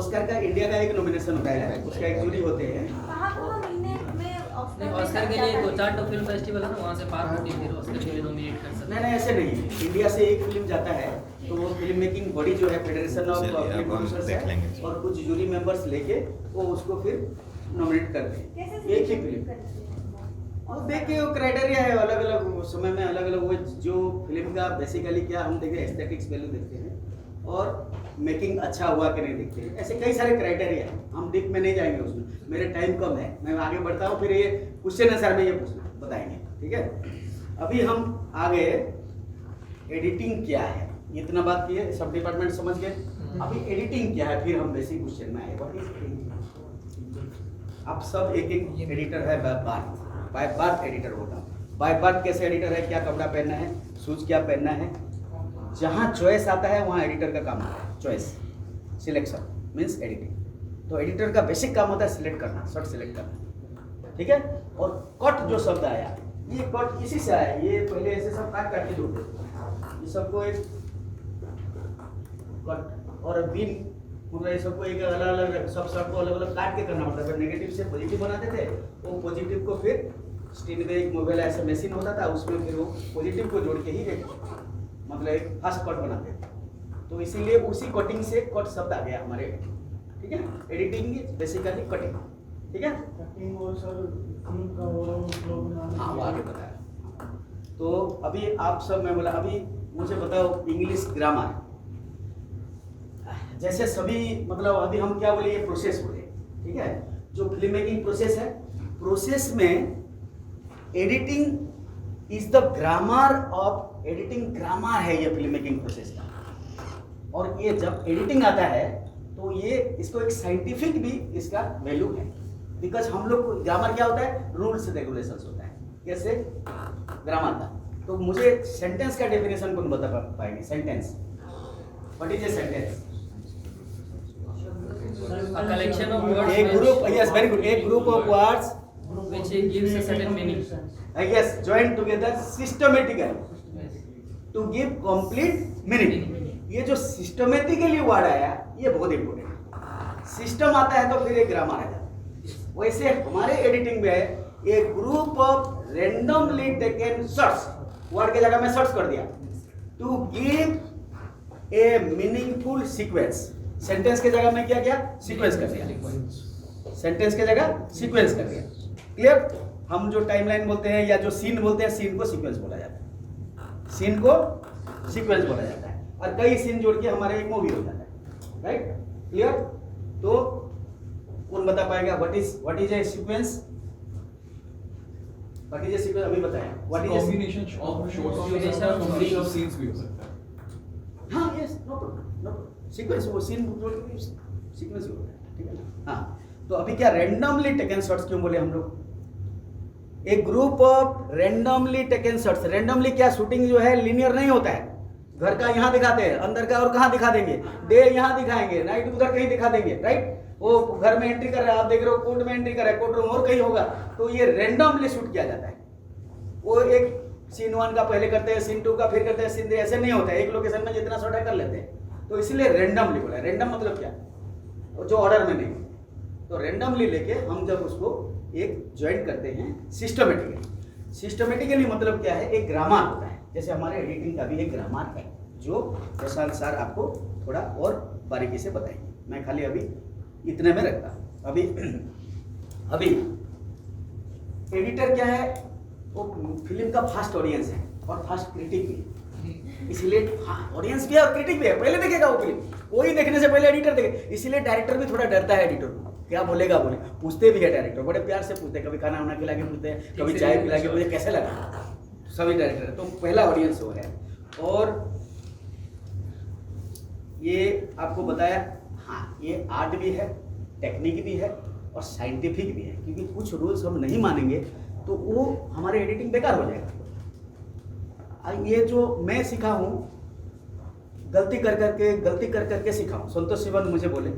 Oscar का India का एक नॉमिनेशन होता है, उसका एक जूरी होते हैं। ऑस्कर के लिए 2-4 तो फिल्म फेस्टिवल है ना, वहाँ से बात होती है, फिर ऑस्कर के लिए नॉमिनेट कर सकते हैं। नहीं ऐसे नहीं, इंडिया से एक फिल्म जाता है तो वो फिल्म मेकिंग बॉडी जो है फेडरेशन ऑफ फिल्म प्रोड्यूसर्स है, और कुछ जूरी मेंबर्स लेके वो उसको फिर नॉमिनेट करते हैं एक ही फिल्म। और देखिए वो क्राइटेरिया है, अलग अलग समय में अलग अलग, वो जो फिल्म का बेसिकली क्या हम देखते हैं, एस्थेटिक्स वैल्यू देखते हैं और मेकिंग अच्छा हुआ कि नहीं देखते हैं। ऐसे कई सारे क्राइटेरिया हैं, हम डीप में नहीं जाएंगे उसमें, मेरे टाइम कम है, मैं आगे बढ़ता हूँ। फिर ये क्वेश्चन आंसर में ये पूछना बताएंगे, ठीक है। अभी हम आगे एडिटिंग क्या है, इतना बात किए, सब डिपार्टमेंट समझ गए। अभी एडिटिंग क्या है, फिर हम बेसिक क्वेश्चन में आए। What is editing? आप सब एक एक एडिटर है, बाय बर्थ एडिटर होता है। बाय बर्थ कैसे एडिटर है, क्या कपड़ा पहनना है, शूज क्या पहनना है, जहाँ चॉइस आता है वहाँ एडिटर का काम होता है। Choice, selection means editing. तो एडिटर का बेसिक काम होता है सिलेक्ट करना, शॉट सिलेक्ट करना, ठीक है। और कट जो शब्द आया, ये कट इसी से आया, ये पहले ऐसे सब काट काट के जोड़ते, ये सबको एक कट और बिन, मतलब ये सबको एक अलग अलग सबको अलग अलग काट के करना पड़ता है। नेगेटिव से पॉजिटिव बनाते थे, वो पॉजिटिव को फिर स्टील में एक मोबाइल ऐसा मशीन होता था, उसमें फिर वो पॉजिटिव को जोड़ के ही एक मतलब एक फर्स्ट कट बनाते थे। तो इसीलिए उसी कटिंग से कट शब्द आ गया हमारे, ठीक है। एडिटिंग इज बेसिकली कटिंग, ठीक है। कटिंग और सर फिल्म का ओवरऑल फ्लो बनाना, हाँ वो आगे बताया। तो अभी आप सब, मैं बोला अभी मुझे बताओ इंग्लिश ग्रामर, जैसे सभी मतलब अभी हम क्या बोले, ये प्रोसेस बोले, ठीक है। जो फिल्म मेकिंग प्रोसेस है, प्रोसेस में editing is the grammar of editing, grammar है ये फिल्म मेकिंग प्रोसेस का। और ये जब एडिटिंग आता है तो ये इसको एक साइंटिफिक भी इसका वैल्यू है, बिकॉज हम लोग ग्रामर क्या होता है, रूल्स रेगुलेशंस होता है, कैसे ग्रामर का। तो मुझे सेंटेंस का डेफिनेशन कौन बता पाएंगे? Sentence, what is a sentence? A collection of words A group, yes, very good. A group of words which gives a certain meaning. yes, joined together systematically to give complete meaning. ये जो systematically word आया, ये बहुत important है। System आता है तो फिर एक ग्रामर आ जाता है। वैसे हमारे एडिटिंग में है, a group of randomly taken shots, word के जगह में शॉट्स कर दिया, to give a meaningful sequence. Sentence के जगह में क्या किया, सीक्वेंस कर दिया, सेंटेंस के जगह सीक्वेंस कर दिया। क्लियर? हम जो टाइमलाइन बोलते हैं या जो सीन बोलते हैं, सीन को सीक्वेंस बोला जाता है, सीन को सीक्वेंस बोला जाता है। और कई सीन जोड़ के हमारे एक मूवी हो जाता है, राइट? क्लियर? तो कौन बता पाएगा what is a sequence? What is a sequence अभी बताएं। What is combination of shots भी हो सकता है, कॉम्बिनेशन ऑफ सीन्स भी हो सकता है। हाँ, यस, नो प्रॉब्लम। सीक्वेंस, वो सीन जोड़ के सीक्वेंस ही होता है, ठीक है ना। हाँ, तो अभी क्या रेंडमली टेकन शॉट्स क्यों बोले हम लोग? एक group of randomly taken shots. Randomly क्या, शूटिंग जो है लीनियर नहीं होता है। घर का यहाँ दिखाते हैं, अंदर का और कहाँ दिखा देंगे, डे यहाँ दिखाएंगे, नाइट उधर कहीं दिखा देंगे, राइट? वो घर में एंट्री कर रहा है, आप देख रहे हो कोर्ट में एंट्री कर रहा है, कोर्ट रूम और कहीं होगा, तो ये रेंडमली शूट किया जाता है। वो एक सीन 1 का पहले करते हैं, सीन 2 का फिर करते हैं, सीन 3, ऐसे नहीं होता है। एक लोकेशन में जितना शॉट है कर लेते हैं, तो इसलिए रेंडमली बोला। रेंडम मतलब क्या, जो ऑर्डर में नहीं। तो रेंडमली लेके हम जब उसको एक ज्वाइन करते हैं सिस्टमेटिकली। सिस्टमेटिकली मतलब क्या है, एक ग्रामर होता है। जैसे हमारे एडिटिंग का भी एक ग्रामर है, जो प्रशांत सर आपको थोड़ा और बारीकी से बताएंगे। मैं खाली अभी इतने में रखता हूँ। अभी एडिटर क्या है, वो फिल्म का फर्स्ट ऑडियंस है और फर्स्ट क्रिटिक भी है। इसलिए ऑडियंस भी है और क्रिटिक भी है, पहले देखेगा वो फिल्म, कोई देखने से पहले एडिटर देखे। इसलिए डायरेक्टर भी थोड़ा डरता है एडिटर को, क्या बोलेगा बोले, पूछते भी है डायरेक्टर, बड़े प्यार से पूछते हैं, कभी खाना वाना खिला के पूछते हैं, कभी चाय पिला के पूछते कैसे लगा, सभी डायरेक्टर। तो पहला ऑडियंस वो है। और ये आपको बताया, हाँ ये आर्ट भी है, टेक्निक भी है और साइंटिफिक भी है, क्योंकि कुछ रूल्स हम नहीं मानेंगे तो वो हमारे एडिटिंग बेकार हो जाएगा। ये जो मैं सीखा हूँ, गलती कर करके सीखा हूँ। संतोष शिवन मुझे बोले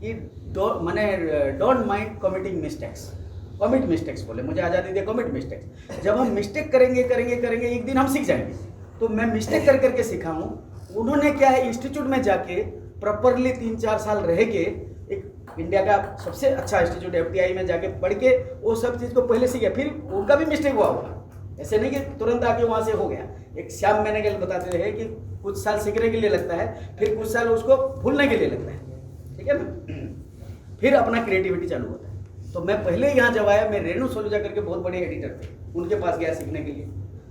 कि don't mind committing mistakes, commit mistakes बोले, मुझे आज़ादी दे कमिट मिस्टेक्स। जब हम मिस्टेक करेंगे एक दिन हम सीख जाएंगे। तो मैं मिस्टेक करके सीखा हूँ। उन्होंने क्या है, इंस्टीट्यूट में जाके प्रॉपरली 3-4 साल रह के इंडिया का सबसे अच्छा इंस्टीट्यूट FTI में जाके पढ़ के वो सब चीज़ को पहले सीखे, फिर उनका भी मिस्टेक हुआ होगा, ऐसे नहीं कि तुरंत आके वहाँ से हो गया। एक श्याम मैनेगल बताते रहे कि कुछ साल सीखने के लिए लगता है, फिर कुछ साल उसको भूलने के लिए लगता है, ठीक है ना, फिर अपना क्रिएटिविटी चालू होता है। तो मैं पहले यहाँ जब आया, मैं रेणु सलूजा करके बहुत बड़े एडिटर थे, उनके पास गया सीखने के लिए।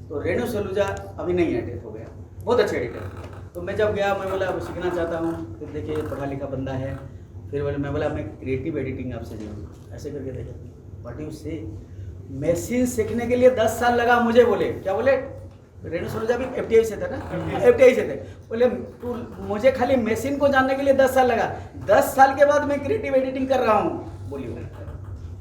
तो रेणु सलूजा अभी नहीं है, डेथ हो गया, बहुत अच्छे एडिटर। तो मैं जब गया, मैं बोला अब सीखना चाहता हूँ, फिर देखिए पढ़ा लिखा बंदा है, फिर बोले मैं बोला मैं क्रिएटिव एडिटिंग आपसे जानूँ, ऐसे करके देखे व्हाट यू से। मशीन सीखने के लिए 10 साल लगा मुझे। बोले क्या बोले, रेणु सलूजा भी FTI से था ना, FTI से थे। बोले तू मुझे खाली मशीन को जानने के लिए 10 साल लगा, 10 साल के बाद मैं क्रिएटिव एडिटिंग कर रहा हूँ। बोलिए,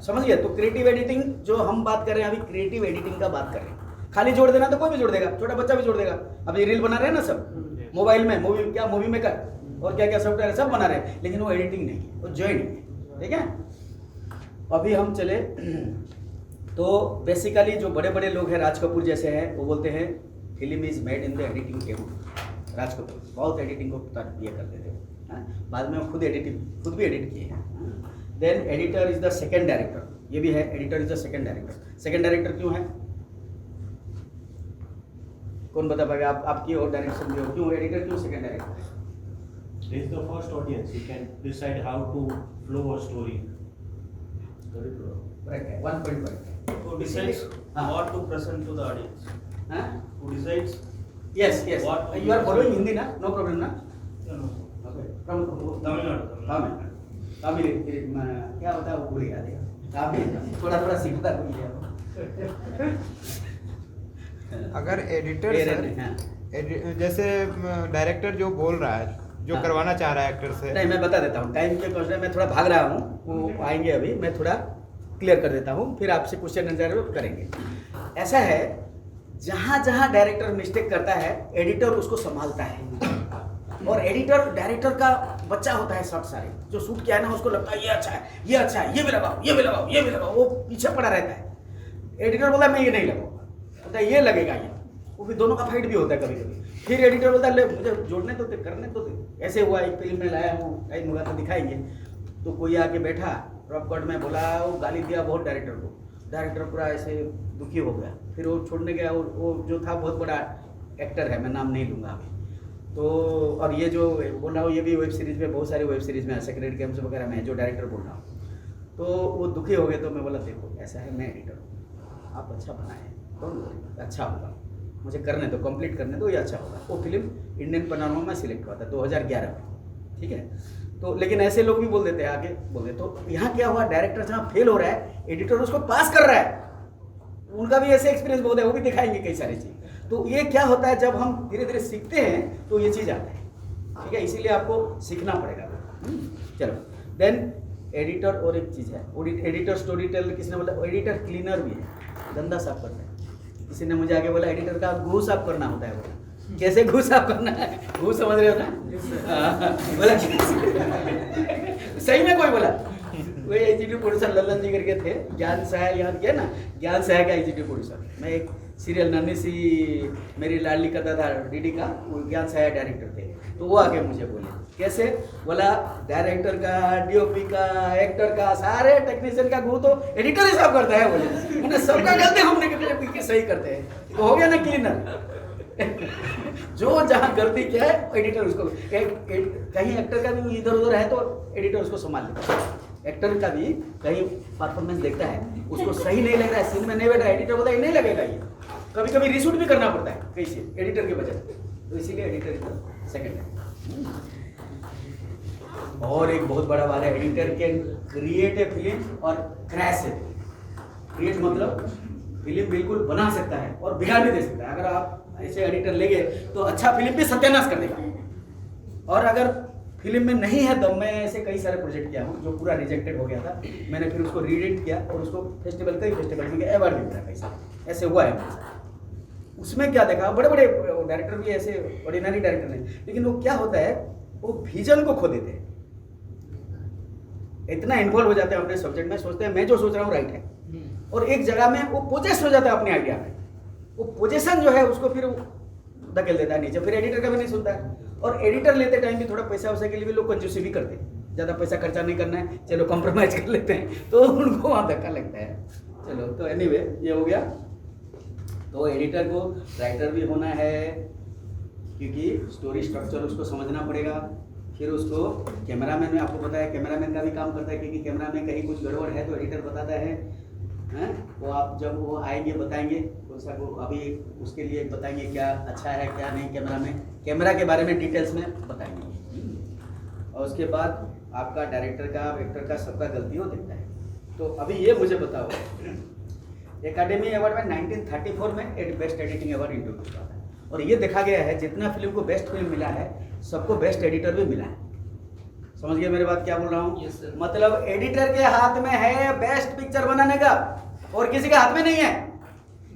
समझ गए? तो क्रिएटिव एडिटिंग जो हम बात कर रहे हैं अभी, क्रिएटिव एडिटिंग का बात कर रहे हैं। खाली जोड़ देना तो कोई भी जोड़ देगा, छोटा बच्चा भी जोड़ देगा। अभी रील बना रहे हैं ना सब मोबाइल में, मूवी मेकर और क्या क्या सॉफ्टवेयर सब बना रहे हैं, लेकिन वो एडिटिंग नहीं है, वो जॉइनिंग है, ठीक है। अभी हम चले तो बेसिकली जो बड़े बड़े लोग हैं, राज कपूर जैसे हैं, वो बोलते हैं film is made in the editing table. Raj Kapoor बहुत एडिटिंग को ये करते थे, बाद में वो खुद भी एडिट किए हैं। Then editor is the second director, ये भी है, editor is the second director. Second director क्यों है, कौन बता पाएगा? आपकी और डायरेक्शन भी हो, क्यों एडिटर, क्यों second director? This is the first audience. You can decide how to flow a story. Right, 1.5. Who decides हाँ. what to present to the audience? हाँ? Who decides? Yes. What- You are following Hindi ना? No problem ना? No. Okay. From Tamil Nadu. Tamil क्या होता है वो भूल गया देखा। तमिल थोड़ा सीखता भूल गया। अगर एडिटर हाँ। जैसे डायरेक्टर जो बोल रहा है, जो हाँ। करवाना चाह रहा है एक्टर से, नहीं, मैं बता देता हूँ, टाइम के क्वेश्चन में थोड़ा भाग रहा हूँ, वो आएंगे अभी, मैं थोड़ा क्लियर कर देता हूँ, फिर आपसे क्वेश्चन आंसर करेंगे। ऐसा है, जहाँ जहाँ डायरेक्टर मिस्टेक करता है, एडिटर उसको संभालता है। और एडिटर डायरेक्टर का बच्चा होता है, सब सारे जो शूट किया है ना, उसको लगता है ये अच्छा है, ये अच्छा है, ये भी लगाओ, ये भी लगाओ, ये भी लगाओ, वो पीछे पड़ा रहता है। एडिटर बोलता है मैं ये नहीं लगाऊंगा, बोलता है ये लगेगा, ये वो भी दोनों का फाइट भी होता है कभी कभी। फिर एडिटर बोलता है ले मुझे जोड़ने तो दे, करने तो दे। ऐसे हुआ, एक फिल्म में लाया हूँ, टाइम होगा तो दिखाएंगे। तो कोई आके बैठा रॉक कट में, बोला वो गाली दिया बहुत डायरेक्टर को। डायरेक्टर पूरा ऐसे दुखी हो गया, फिर वो छोड़ने गया। वो जो था बहुत बड़ा एक्टर है, मैं नाम नहीं लूँगा अभी। तो और ये जो बोल रहा हूँ, ये भी वेब सीरीज़ में, बहुत सारे वेब सीरीज़ में सेक्रेट गेम्स वगैरह में जो डायरेक्टर बोल रहा हूँ। तो वो दुखी हो गए। तो मैं बोला देखो ऐसा है, मैं एडिटर हूँ, आप अच्छा बनाए तो अच्छा होगा, मुझे करने दो, कंप्लीट करने दो, ये अच्छा होगा। वो फिल्म इंडियन पैनोरमा में सिलेक्ट हुआ था 2011 में, ठीक है। तो लेकिन ऐसे लोग भी बोल देते हैं, आगे बोल देते। तो यहाँ क्या हुआ, डायरेक्टर जहाँ फेल हो रहा है, एडिटर उसको पास कर रहा है। उनका भी ऐसे एक्सपीरियंस बहुत है, वो भी दिखाएंगे कई सारी चीज़। तो ये क्या होता है, जब हम धीरे धीरे सीखते हैं तो ये चीज़ आता है, ठीक है। इसीलिए आपको सीखना पड़ेगा। चलो, देन एडिटर और एक चीज़ है, एडिटर स्टोरी टेलर, किसी ने बोला एडिटर क्लीनर भी है, गंदा साफ करना है। किसी ने मुझे आगे बोला एडिटर का घू साफ करना होता है। बोला कैसे घू साफ करना है, घू समझ रहे हो ना? बोला सही में कोई बोला, वही एग्जीक्यूटिव प्रोड्यूसर लल्लन जी करके थे, ज्ञान सहाय याद किया ना, ज्ञान सहाय का एग्जीक्यूटिव प्रोड्यूसर। मैं एक सीरियल नन्ही सी मेरी लाडली करता था डीडी का, वो ज्ञान सहाय डायरेक्टर थे। तो वो आके मुझे बोले कैसे, बोला डायरेक्टर का, डीओपी का, एक्टर का, सारे टेक्नीशियन का घू तो एडिटर ही साफ करता है। बोले मैंने सबका गलती हमने सही करते हैं, तो हो गया ना क्लीनर। जो जहाँ गलती किया है एडिटर उसको, कहीं एक्टर का भी इधर उधर है तो एडिटर उसको संभाल लेता है। एक्टर का भी कहीं परफॉर्मेंस देखता है, उसको सही नहीं लग रहा है, सीन में नहीं बैठ रहा है, एडिटर बोलता है नहीं लगेगा ये, कभी कभी रिशूट भी करना पड़ता है कई से एडिटर के वजह से। तो इसीलिए एडिटर सेकंड है। और एक बहुत बड़ा वाला editor can create a film और क्रैश ए। क्रिएट मतलब फिल्म बिल्कुल बना सकता है और बिगाड़ भी दे सकता है। अगर आप ऐसे एडिटर लेंगे तो अच्छा फिल्म भी सत्यानाश कर देगा। और अगर फिल्म में नहीं है दम, मैं ऐसे कई सारे प्रोजेक्ट किया हूँ जो पूरा रिजेक्टेड हो गया था, मैंने फिर उसको रीएडिट किया और उसको फेस्टिवल, कई फेस्टिवल में अवार्ड भी मिला पैसा, ऐसे हुआ है मेरे साथ। उसमें क्या देखा, बड़े बड़े डायरेक्टर भी ऐसे ऑर्डिनरी डायरेक्टर हैं, लेकिन वो क्या होता है, वो विजन को खो देते हैं, इतना इन्वॉल्व हो जाते हैं अपने सब्जेक्ट में, सोचते हैं मैं जो सोच रहा हूँ राइट है, और एक जगह में वो पोजेस हो जाता है अपने आइडिया में। वो पोजीशन जो है उसको फिर धकेल देता है नीचे, फिर एडिटर का भी नहीं सुनता है। और एडिटर लेते टाइम भी थोड़ा पैसा वैसा के लिए भी लोग कंजूसी भी करते हैं, ज़्यादा पैसा खर्चा नहीं करना है, चलो कॉम्प्रोमाइज़ कर लेते हैं, तो उनको वहाँ धक्का लगता है। चलो तो एनीवे ये हो गया। तो एडिटर को राइटर भी होना है, क्योंकि स्टोरी स्ट्रक्चर उसको समझना पड़ेगा। फिर उसको कैमरामैन में आपको पता है कैमरामैन का भी काम करता है, क्योंकि कैमरामैन कहीं कुछ गड़बड़ है तो एडिटर बताता है, हैं? वो आप जब वो आएंगे बताएंगे कौन सा, वो अभी उसके लिए बताएंगे क्या अच्छा है क्या नहीं, कैमरा के बारे में डिटेल्स में बताएंगे। और उसके बाद आपका डायरेक्टर का, एक्टर का, सबका गलतियों देखता है। तो अभी ये मुझे बताओ, एकेडमी अवार्ड में 1934 में बेस्ट एडिटिंग अवार्ड इंट्रोड्यूस हुआ था, और ये देखा गया है जितना फिल्म को बेस्ट फिल्म मिला है सबको बेस्ट एडिटर भी मिला है। समझ गए मेरी बात क्या बोल रहा हूँ? Yes, sir. मतलब एडिटर के हाथ में है बेस्ट पिक्चर बनाने का, और किसी के हाथ में नहीं है।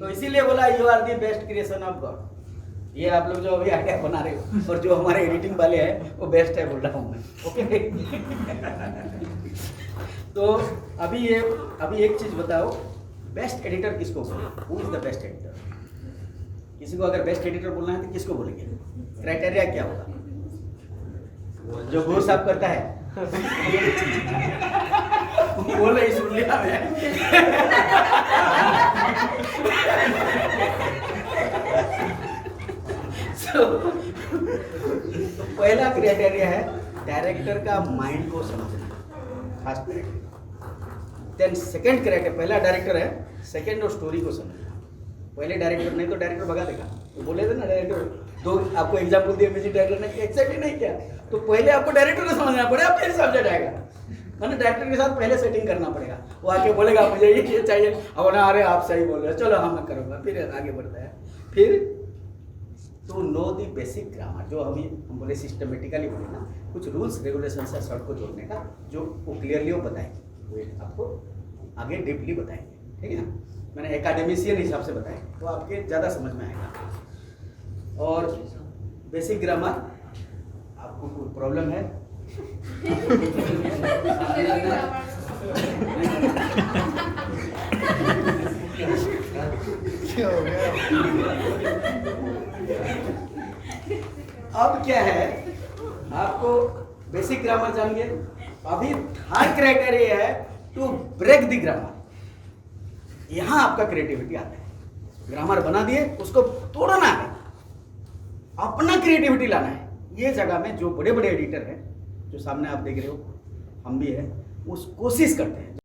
तो इसीलिए बोला you are the best creation of God. ये आप लोग जो अभी आइडिया बना रहे हो और जो हमारे एडिटिंग वाले हैं वो बेस्ट है बोल रहा हूँ मैं, ओके। तो अभी एक चीज बताओ, बेस्ट एडिटर किसको बोले? Who is the best editor? किसी को अगर बेस्ट एडिटर बोलना है तो किसको बोलेंगे? क्राइटेरिया क्या होगा? जो घूर साफ करता है बोल रही सुन लिया मैं। तो पहला क्राइटेरिया है डायरेक्टर का माइंड को समझना, first criteria. Then second criteria, पहला डायरेक्टर है, सेकंड और स्टोरी को समझना। पहले डायरेक्टर नहीं तो डायरेक्टर भगा देगा। तो बोले थे ना डायरेक्टर, दो आपको एग्जाम्पल दिया म्यूजिक डायरेक्टर ने एक्सेप्ट ही नहीं किया, तो पहले आपको डायरेक्टर को समझना पड़ेगा, फिर सब्जेक्ट आएगा। मैंने डायरेक्टर के साथ पहले सेटिंग करना पड़ेगा। वो आके बोलेगा मुझे ये चाहिए, अब ना अरे आप सही बोल रहे हो, चलो हाँ मैं करूँगा, फिर आगे बढ़ता है। फिर to know the basic grammar, जो अभी हम बोले सिस्टमेटिकली बोले ना, कुछ रूल्स रेगुलेशन है शर्ट को जोड़ने का, जो वो क्लियरली वो बताएंगे, वो आपको आगे डीपली बताएंगे, ठीक है ना। मैंने एकेडमिशियन हिसाब से बताया तो आपके ज़्यादा समझ में आएगा। और बेसिक ग्रामर, आपको कोई प्रॉब्लम है? अब क्या है, आपको बेसिक ग्रामर जानिए। अभी थर्ड क्राइटेरिया है टू ब्रेक द ग्रामर। यहां आपका क्रिएटिविटी आता है। ग्रामर बना दिए, उसको तोड़ना है, अपना क्रिएटिविटी लाना है। ये जगह में जो बड़े बड़े एडिटर हैं, जो सामने आप देख रहे हो, हम भी हैं, उस कोशिश करते हैं।